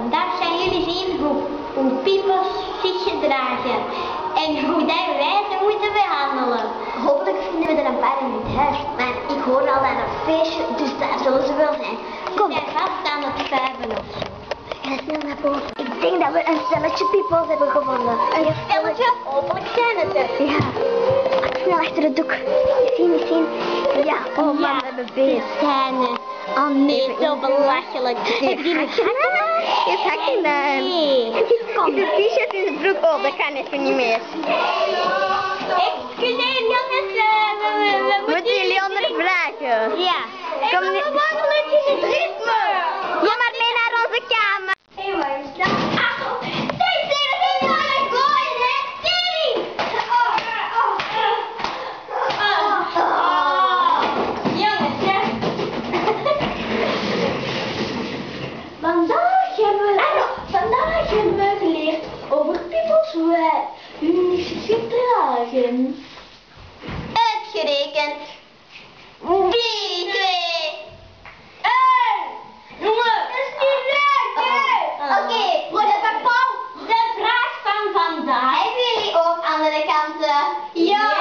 Vandaag gaan jullie zien hoe piepers zich gedragen en hoe wij ze moeten behandelen. Hopelijk vinden we er een paar in het huis, maar ik hoor al aan een feestje, dus daar zullen ze wel zijn. Kom. Ze zijn vast aan het vijven of zo. Ga snel naar boven. Ik denk dat we een stelletje piepels hebben gevonden. Een stelletje? Hopelijk zijn het er. Ja. Snel achter het doek. Niet zien. Ja, oh man, we hebben beest. Zijn er. Oh nee, zo belachelijk. Heb je een hakken? Is hakken aan. Nee. Kom. Is een t-shirt in zijn broek? Oh, dat kan even niet meer. Excuseer jongens, we Moeten jullie ondervragen? Ja. Kom nu. Wandelen in het ritme. Kom maar mee naar onze kamer. Hé, waar is dat? Vandaag hebben we geleerd over piepels hoe wij hun gedragen. Uitgerekend. 3, 2, 1. Jongen, dat is niet leuk, hè? Oké, voor de Paul. De vraag van vandaag. Hebben jullie ook andere kanten? Ja.